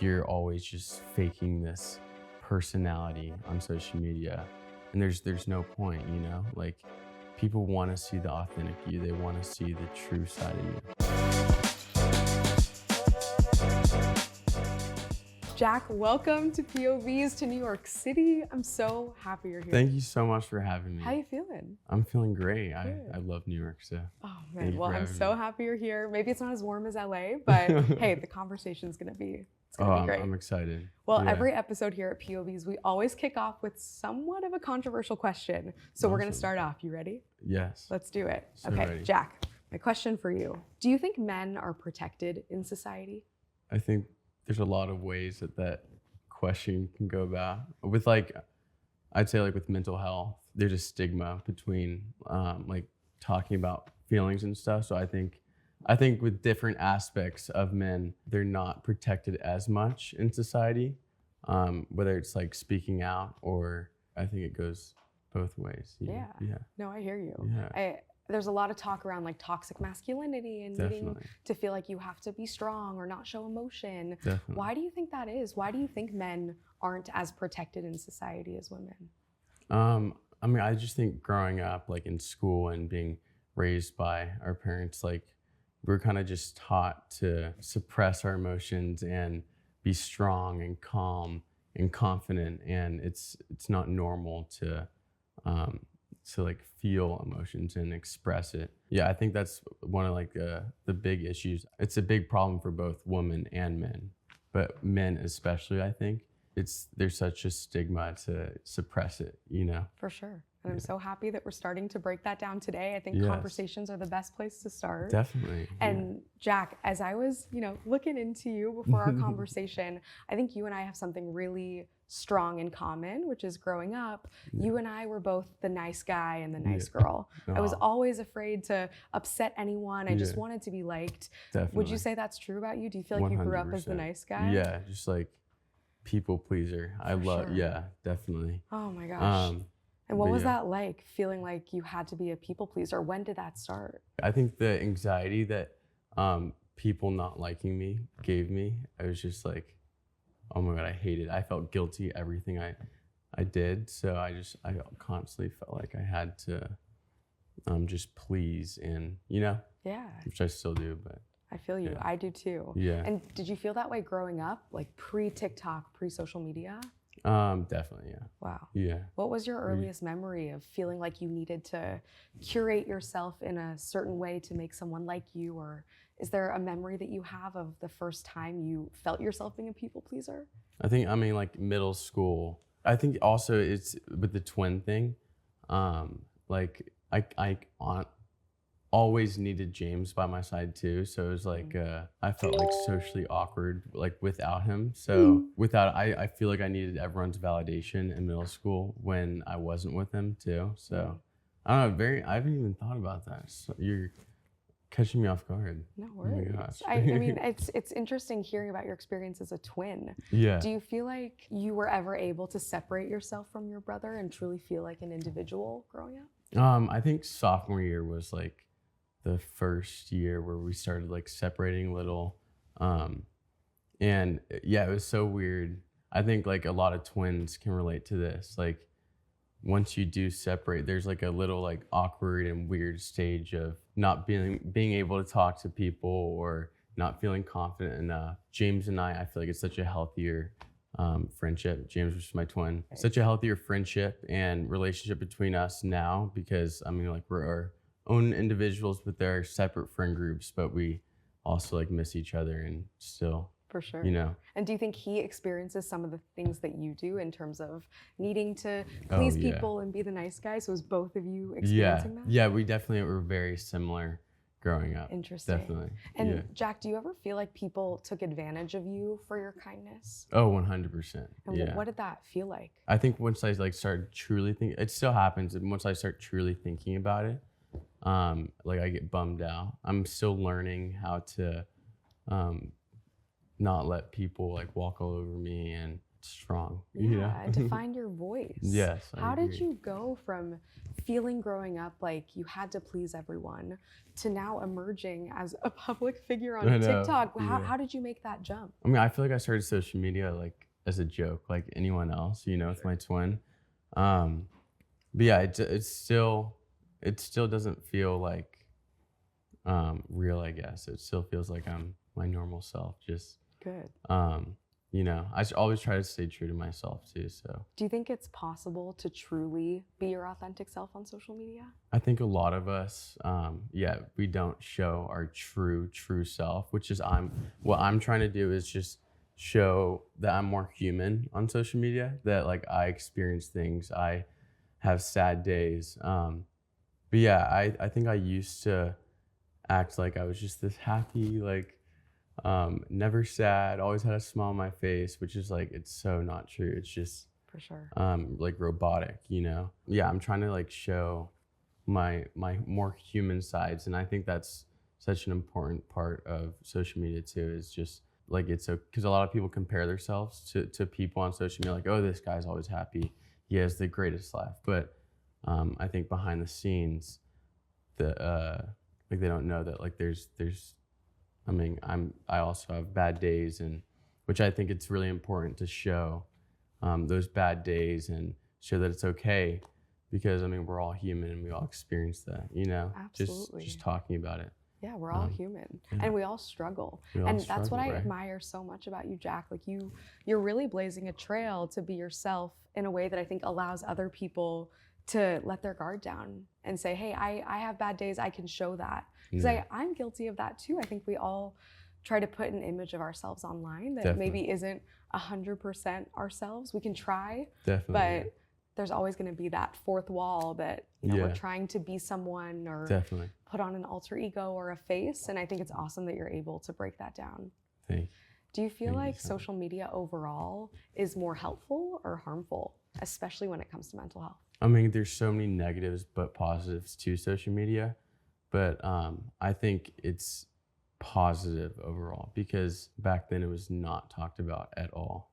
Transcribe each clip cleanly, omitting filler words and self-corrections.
you're always just faking this personality on social media, and there's no point, you know? Like, people want to see the authentic you. They want to see the true side of you. Jack, welcome to POVz to New York City. I'm so happy you're here. Thank you so much for having me. How you feeling? I'm feeling great. I love New York, so. Oh man, well, I'm so happy you're here. Maybe it's not as warm as LA, but hey, the conversation's gonna be great. I'm excited. Well, every episode here at POVz, we always kick off with somewhat of a controversial question. So We're gonna start off. You ready? Yes. Let's do it. So okay, ready. Jack, my question for you. Do you think men are protected in society? I think there's a lot of ways that question can go about. With I'd say with mental health, there's a stigma between talking about feelings and stuff. So I think with different aspects of men, they're not protected as much in society, whether it's speaking out, or I think it goes both ways. Yeah. No, I hear you. Yeah. There's a lot of talk around toxic masculinity and needing to feel like you have to be strong or not show emotion. Definitely. Why do you think that is? Why do you think men aren't as protected in society as women? I just think growing up in school and being raised by our parents, we're kind of just taught to suppress our emotions and be strong and calm and confident, and it's not normal to feel emotions and express it. Yeah, I think that's one of the big issues. It's a big problem for both women and men, but men especially, I think. There's such a stigma to suppress it, you know? For sure. And I'm so happy that we're starting to break that down today. I think conversations are the best place to start. Definitely. And Jack, as I was, looking into you before our conversation, I think you and I have something really strong in common, which is growing up, you and I were both the nice guy and the nice girl. I was always afraid to upset anyone. I just wanted to be liked. Definitely. Would you say that's true about you? Do you feel like 100%. You grew up as the nice guy? Yeah, just people pleaser. Definitely. Oh my gosh. And what was that like, feeling like you had to be a people pleaser? When did that start? I think the anxiety that people not liking me gave me, I was just oh my God, I hated it. I felt guilty everything I did. So I constantly felt like I had to just please, and which I still do, but. I feel you. I do too. Yeah. And did you feel that way growing up, pre-TikTok, pre-social media? Definitely, yeah. Wow. Yeah. What was your earliest memory of feeling like you needed to curate yourself in a certain way to make someone like you? Or is there a memory that you have of the first time you felt yourself being a people pleaser? I think, middle school. I think also it's with the twin thing. I always needed James by my side too, so it was I felt socially awkward without him. So I feel like I needed everyone's validation in middle school when I wasn't with him too. So I don't know, I haven't even thought about that. So you're catching me off guard. No worries. Oh my gosh. I mean, it's interesting hearing about your experience as a twin. Yeah. Do you feel like you were ever able to separate yourself from your brother and truly feel like an individual growing up? I think sophomore year was the first year where we started separating a little, and it was so weird. I think a lot of twins can relate to this. Once you do separate, there's a little awkward and weird stage of not being able to talk to people or not feeling confident enough. James and I feel like it's such a healthier friendship. James, which is my twin, such a healthier friendship and relationship between us now, because we're our own individuals with their separate friend groups, but we also miss each other and still. For sure. And do you think he experiences some of the things that you do in terms of needing to please people and be the nice guy? So is both of you experiencing that? Yeah, we definitely were very similar growing up. Interesting. Definitely. And Jack, do you ever feel like people took advantage of you for your kindness? Oh, 100%. And what did that feel like? I think once I started truly thinking, it still happens, and once I start truly thinking about it, I get bummed out. I'm still learning how to not let people walk all over me and strong. Yeah, and to find your voice. Yes. How did you go from feeling growing up like you had to please everyone to now emerging as a public figure on TikTok? How did you make that jump? I mean, I feel like I started social media like as a joke, like anyone else, with my twin. But yeah, it still doesn't feel like real, I guess. It still feels like I'm my normal self. Just good. I always try to stay true to myself too. So do you think it's possible to truly be your authentic self on social media? I think a lot of us, we don't show our true self, which is what I'm trying to do is just show that I'm more human on social media, that like I experience things, I have sad days. But yeah, I think I used to act like I was just this happy, like never sad, always had a smile on my face, which is like, it's so not true. It's just for sure like robotic, Yeah, I'm trying to like show my more human sides, and I think that's such an important part of social media too, is just like it's because a lot of people compare themselves to people on social media, like, oh, this guy's always happy, he has the greatest life. But I think behind the scenes, like they don't know that like there's I mean, I also have bad days, and which I think it's really important to show those bad days and show that it's okay, because I mean, we're all human and we all experience that, Absolutely. Just talking about it. Yeah, we're all human, and we all struggle. That's what I admire so much about you, Jack. Like you're really blazing a trail to be yourself in a way that I think allows other people to let their guard down and say, hey, I have bad days, I can show that. Because I'm guilty of that too. I think we all try to put an image of ourselves online that maybe isn't 100% ourselves. We can try, but there's always going to be that fourth wall that we're trying to be someone or put on an alter ego or a face. And I think it's awesome that you're able to break that down. Do you feel like social media overall is more helpful or harmful, especially when it comes to mental health? I mean, there's so many negatives but positives to social media. But I think it's positive overall, because back then it was not talked about at all,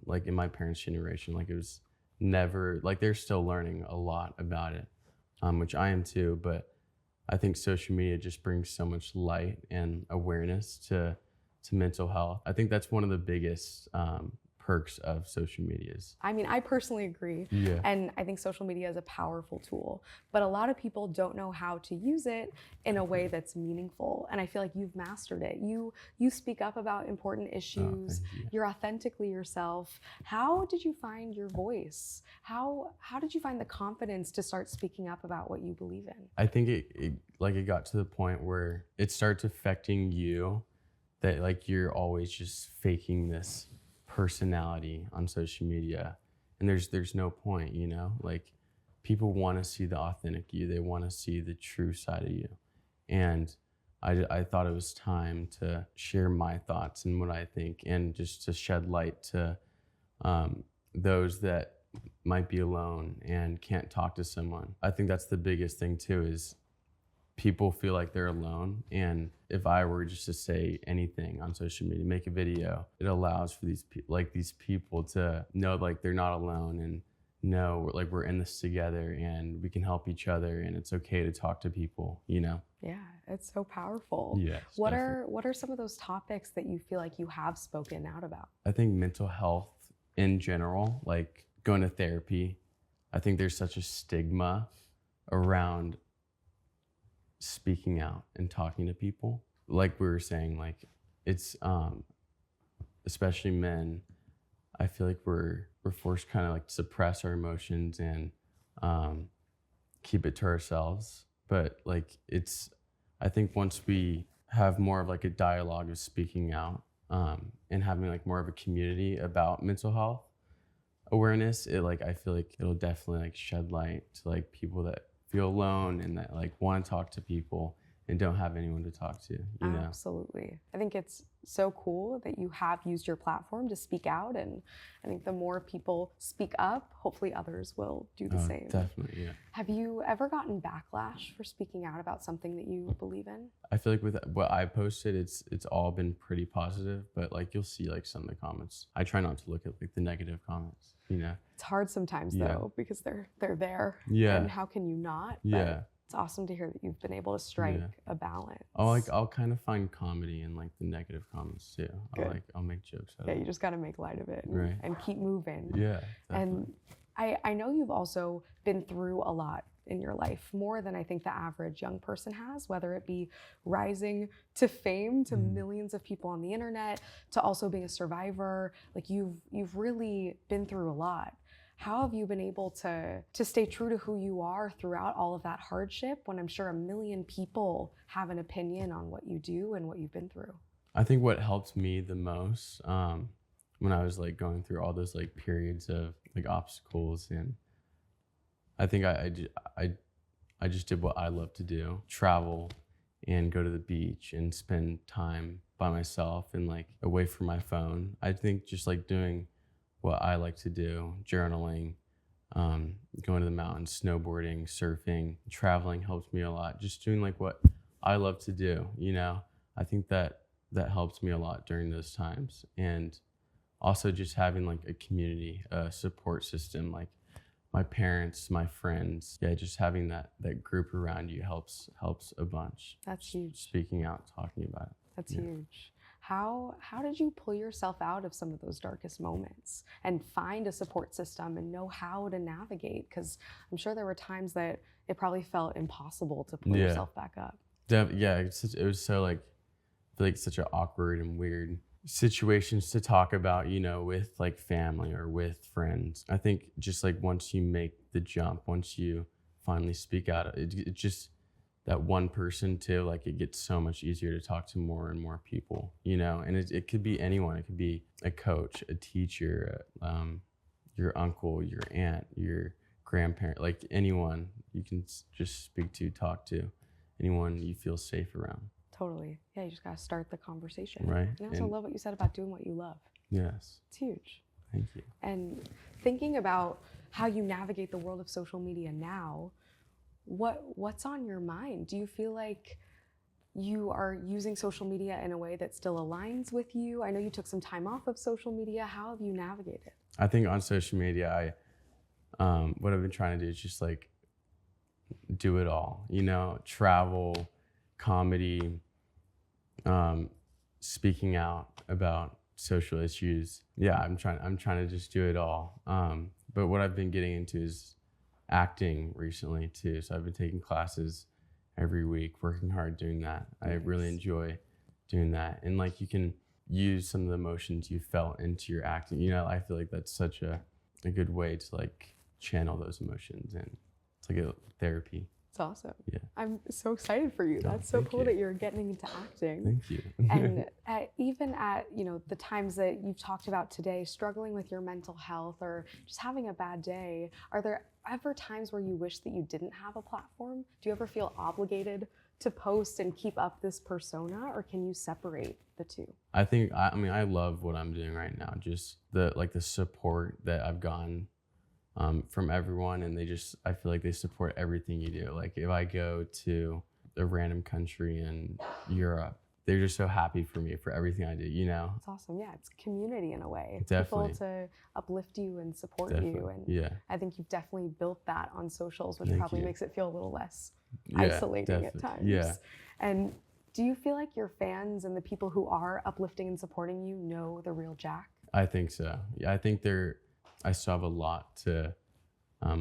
like in my parents' generation, like it was never, like they're still learning a lot about it, which I am too. But I think social media just brings so much light and awareness to mental health. I think that's one of the biggest perks of social medias. I mean, I personally agree. And I think social media is a powerful tool, but a lot of people don't know how to use it in a way that's meaningful. And I feel like you've mastered it. You speak up about important issues. You're authentically yourself. How did you find your voice? How did you find the confidence to start speaking up about what you believe in? I think it got to the point where it starts affecting you, that like you're always just faking this personality on social media, and there's no point, like people want to see the authentic you, they want to see the true side of you. And I thought it was time to share my thoughts and what I think, and just to shed light to those that might be alone and can't talk to someone. I think that's the biggest thing too, is people feel like they're alone. And if I were just to say anything on social media, make a video, it allows for these people to know like they're not alone, and know like we're in this together and we can help each other, and it's okay to talk to people, Yeah, it's so powerful. Yes. What are some of those topics that you feel like you have spoken out about? I think mental health in general, like going to therapy. I think there's such a stigma around speaking out and talking to people. Like we were saying, like it's especially men, I feel like we're forced to kind of like suppress our emotions and keep it to ourselves. But like I think once we have more of like a dialogue of speaking out and having like more of a community about mental health awareness, I feel like it'll definitely like shed light to like people that feel alone and that like want to talk to people and don't have anyone to talk to, you know? Absolutely. I think it's so cool that you have used your platform to speak out, and I think the more people speak up, hopefully others will do the same. Definitely, yeah. Have you ever gotten backlash for speaking out about something that you believe in? I feel like with what I posted, it's all been pretty positive, but like you'll see like some of the comments. I try not to look at like the negative comments, you know? It's hard sometimes though, because they're there. Yeah. And how can you not? Yeah. But it's awesome to hear that you've been able to strike a balance. I'll kind of find comedy in like the negative comments too. Good. I'll make jokes out of it. Yeah, you just got to make light of it Right. and keep moving. Yeah, definitely. And I know you've also been through a lot in your life, more than I think the average young person has, whether it be rising to fame to millions of people on the internet, to also being a survivor. Like you've really been through a lot. How have you been able to stay true to who you are throughout all of that hardship, when I'm sure a million people have an opinion on what you do and what you've been through? I think what helped me the most when I was like going through all those like periods of like obstacles, and I think I just did what I love to do: travel and go to the beach and spend time by myself and like away from my phone. I think just like doing what I like to do, journaling, going to the mountains, snowboarding, surfing, traveling helped me a lot. Just doing like what I love to do, you know? I think that helped me a lot during those times. And also just having like a community, a support system, like my parents, my friends. Yeah, just having that group around you helps a bunch. That's huge. Speaking out, talking about it. That's huge. How did you pull yourself out of some of those darkest moments and find a support system and know how to navigate? Because I'm sure there were times that it probably felt impossible to pull yourself back up. Yeah, it was so like, I feel like such an awkward and weird situations to talk about, you know, with like family or with friends. I think just like once you make the jump, once you finally speak out, it just, that one person too, like it gets so much easier to talk to more and more people, you know? And it could be anyone. It could be a coach, a teacher, your uncle, your aunt, your grandparent, like anyone you can just speak to, talk to, anyone you feel safe around. Totally. Yeah, you just got to start the conversation. Right. And I also love what you said about doing what you love. Yes. It's huge. Thank you. And thinking about how you navigate the world of social media now, what's on your mind? Do you feel like you are using social media in a way that still aligns with you? I know you took some time off of social media. How have you navigated? I think on social media, what I've been trying to do is just like do it all, you know, travel, comedy, speaking out about social issues. Yeah, I'm trying to just do it all. But what I've been getting into is acting recently too. So I've been taking classes every week, working hard doing that. Nice. I really enjoy doing that. And like you can use some of the emotions you felt into your acting. You know, I feel like that's such a good way to like channel those emotions, and it's like a therapy. It's awesome. Yeah. I'm so excited for you. That's so cool that you're getting into acting. Thank you. And even at, you know, the times that you've talked about today, struggling with your mental health or just having a bad day, are there ever times where you wish that you didn't have a platform? Do you ever feel obligated to post and keep up this persona, or can you separate the two? I think, I mean, I love what I'm doing right now. Just the support that I've gotten from everyone, and I feel like they support everything you do. Like if I go to a random country in Europe, they're just so happy for me for everything I do, you know? It's awesome. Yeah, it's community in a way. Definitely. People to uplift you and support you. And yeah. I think you've definitely built that on socials, which Thank probably you. makes it feel a little less isolating at times. Yeah. And do you feel like your fans and the people who are uplifting and supporting you know the real Jack? I think so. Yeah, I think I still have a lot to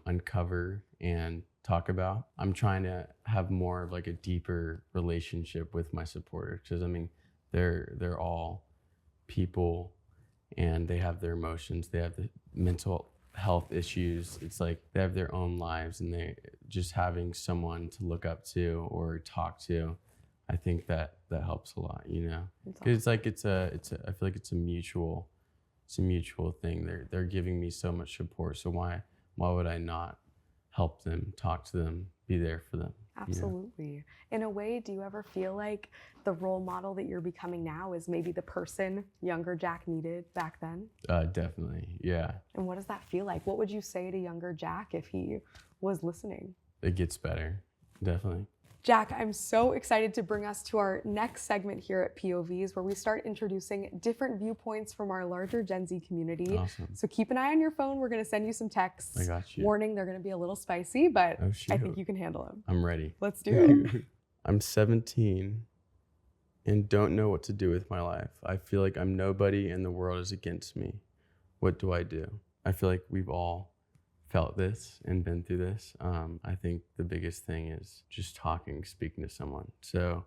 uncover and talk about. I'm trying to have more of like a deeper relationship with my supporters, because I mean, they're all people and they have their emotions, they have the mental health issues. It's like they have their own lives, and they just having someone to look up to or talk to, I think that helps a lot, you know? Because it's like I feel like it's a mutual thing. They're giving me so much support, so why would I not help them, talk to them, be there for them? Absolutely. In a way, do you ever feel like the role model that you're becoming now is maybe the person younger Jack needed back then? Definitely, yeah. And what does that feel like? What would you say to younger Jack if he was listening? It gets better, definitely. Jack, I'm so excited to bring us to our next segment here at POVz, where we start introducing different viewpoints from our larger Gen Z community. Awesome. So keep an eye on your phone. We're going to send you some texts. I got you. Warning, they're going to be a little spicy, but Oh, shoot. I think you can handle them. I'm ready. Let's do it. I'm 17 and don't know what to do with my life. I feel like I'm nobody and the world is against me. What do I do? I feel like we've all felt this and been through this. I think the biggest thing is just talking, speaking to someone. So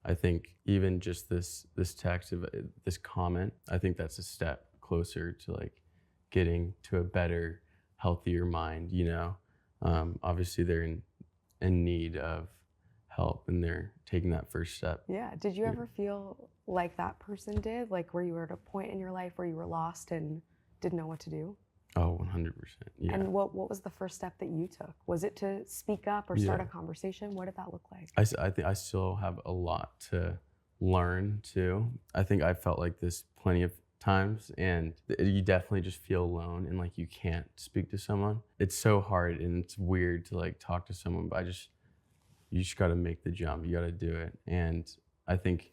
I think even just this text of this comment, I think that's a step closer to like getting to a better, healthier mind, you know? Obviously they're in need of help and they're taking that first step. Yeah. Did you ever feel like that person did? Like where you were at a point in your life where you were lost and didn't know what to do? Oh, 100%. Yeah. And what was the first step that you took? Was it to speak up or start a conversation? What did that look like? I think I still have a lot to learn too. I think I felt like this plenty of times, and you definitely just feel alone and like you can't speak to someone. It's so hard and it's weird to like talk to someone, but you just got to make the jump. You got to do it. And I think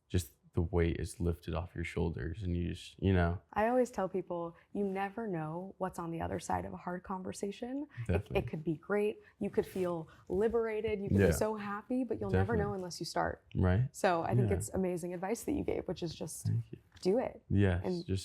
just the weight is lifted off your shoulders and you just, you know. I always tell people, you never know what's on the other side of a hard conversation. It could be great. You could feel liberated. You could be so happy, but you'll never know unless you start. Right. So I think it's amazing advice that you gave, which is just do it. Yes.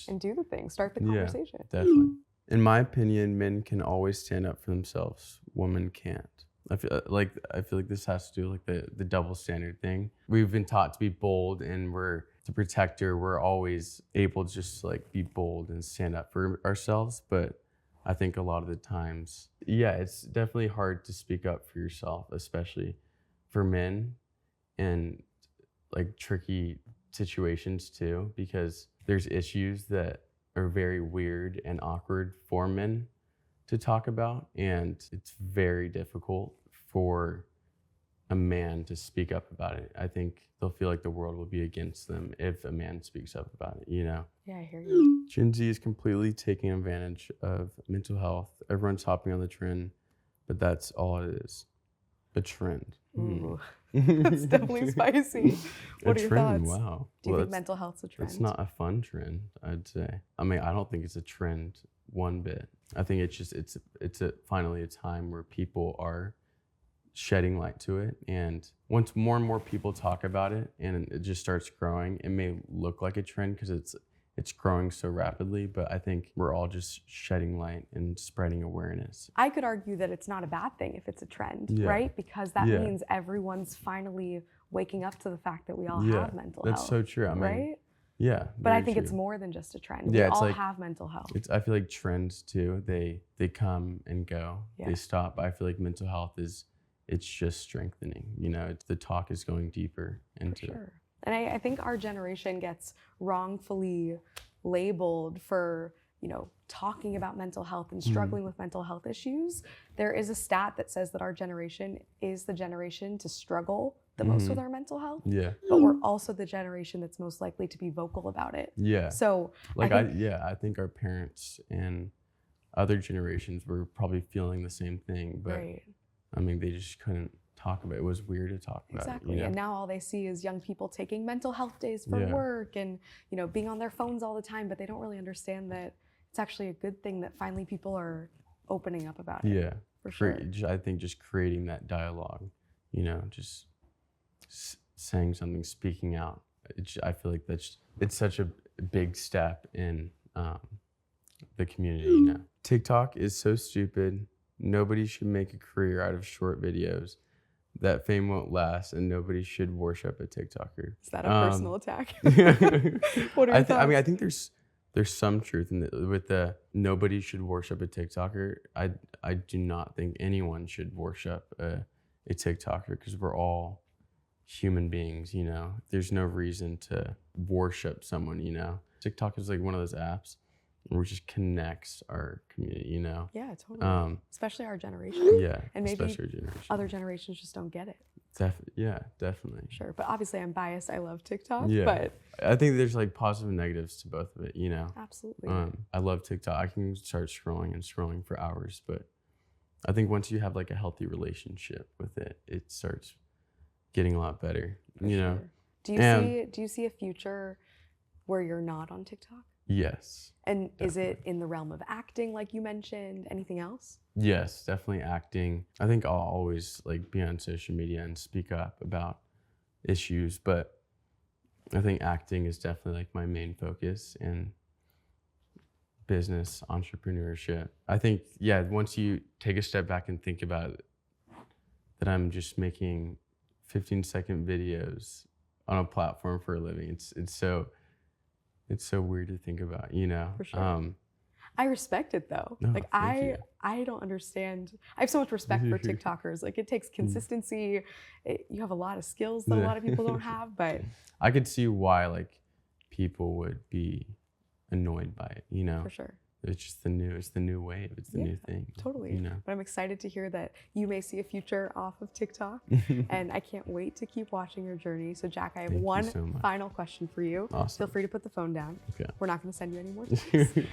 And do the thing. Start the conversation. Yeah, definitely. In my opinion, men can always stand up for themselves. Women can't. I feel like this has to do with like the double standard thing. We've been taught to be bold, and we're the protector. We're always able to just like be bold and stand up for ourselves. But I think a lot of the times, it's definitely hard to speak up for yourself, especially for men, and like tricky situations too, because there's issues that are very weird and awkward for men to talk about, and it's very difficult for a man to speak up about it. I think they'll feel like the world will be against them if a man speaks up about it, you know? Yeah, I hear you. Gen Z is completely taking advantage of mental health. Everyone's hopping on the trend, but that's all it is. A trend. Ooh, that's definitely spicy. What are your thoughts? Wow. Do you think mental health's a trend? It's not a fun trend, I'd say. I mean, I don't think it's a trend one bit. I think it's just finally a time where people are shedding light to it, and once more and more people talk about it and it just starts growing, it may look like a trend because it's growing so rapidly, but I think we're all just shedding light and spreading awareness. I could argue that it's not a bad thing if it's a trend, right? Because that means everyone's finally waking up to the fact that we all have mental health. That's so true. I mean, right? Yeah. But I think it's more than just a trend. Yeah, we it's all like, have mental health. I feel like trends too, they come and go. Yeah. They stop. I feel like mental health it's just strengthening. You know, the talk is going deeper into it. And I think our generation gets wrongfully labeled for, you know, talking about mental health and struggling with mental health issues. There is a stat that says that our generation is the generation to struggle the most with our mental health. Yeah. But we're also the generation that's most likely to be vocal about it. Yeah. So I think our parents and other generations were probably feeling the same thing, but I mean, they just couldn't talk about it. It was weird to talk about. Exactly. You know? And now all they see is young people taking mental health days for work and, you know, being on their phones all the time, but they don't really understand that it's actually a good thing that finally people are opening up about it. Yeah. For sure. I think just creating that dialogue, you know, just saying something, speaking out. I feel like it's such a big step in the community, you know. TikTok is so stupid. Nobody should make a career out of short videos. That fame won't last, and nobody should worship a TikToker. Is that a personal attack? What are your thoughts? I mean, I think there's some truth in with the nobody should worship a TikToker. I do not think anyone should worship a TikToker because we're all human beings, you know. There's no reason to worship someone, you know. TikTok is like one of those apps which just connects our community, you know? Yeah, totally. Especially our generation. Yeah, and maybe especially our generation. other generations just don't get it. Yeah, definitely. Sure, but obviously I'm biased. I love TikTok. Yeah, but I think there's like positive and negatives to both of it, you know? Absolutely. I love TikTok. I can start scrolling for hours, but I think once you have like a healthy relationship with it, it starts getting a lot better, you know? Do you see a future where you're not on TikTok? Yes. And definitely. Is it in the realm of acting, like you mentioned? Anything else? Yes, definitely acting. I think I'll always like be on social media and speak up about issues, but I think acting is definitely like my main focus in business, entrepreneurship. I think, yeah, once you take a step back and think about it, that I'm just making 15-second videos on a platform for a living. It's so weird to think about, you know? For sure. I respect it though. No, like thank I don't understand. I have so much respect for TikTokers. Like it takes consistency. You have a lot of skills that a lot of people don't have, but I could see why like people would be annoyed by it, you know? For sure. It's just the new wave. It's the new thing. Totally. You know? But I'm excited to hear that you may see a future off of TikTok. And I can't wait to keep watching your journey. So Jack, I have one final question for you. Awesome. Feel free to put the phone down. Okay. We're not going to send you any more tips.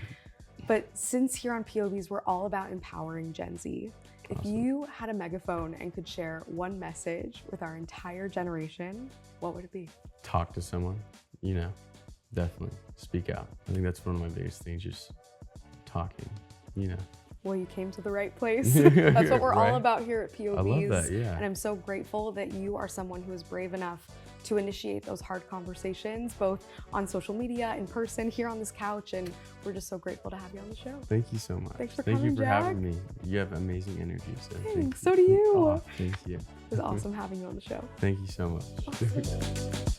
But since here on POVz, we're all about empowering Gen Z. If you had a megaphone and could share one message with our entire generation, what would it be? Talk to someone, you know, definitely speak out. I think that's one of my biggest things, just talking, you know. Well, you came to the right place. That's what we're Right? all about here at POVz. I love that, yeah. And I'm so grateful that you are someone who is brave enough to initiate those hard conversations, both on social media, in person, here on this couch, and we're just so grateful to have you on the show. Thank you so much. Thanks for Thank coming, you for Jack. having me. You have amazing energy. So Thanks. So do you. Oh, thank you. It was awesome having you on the show. Thank you so much. Awesome.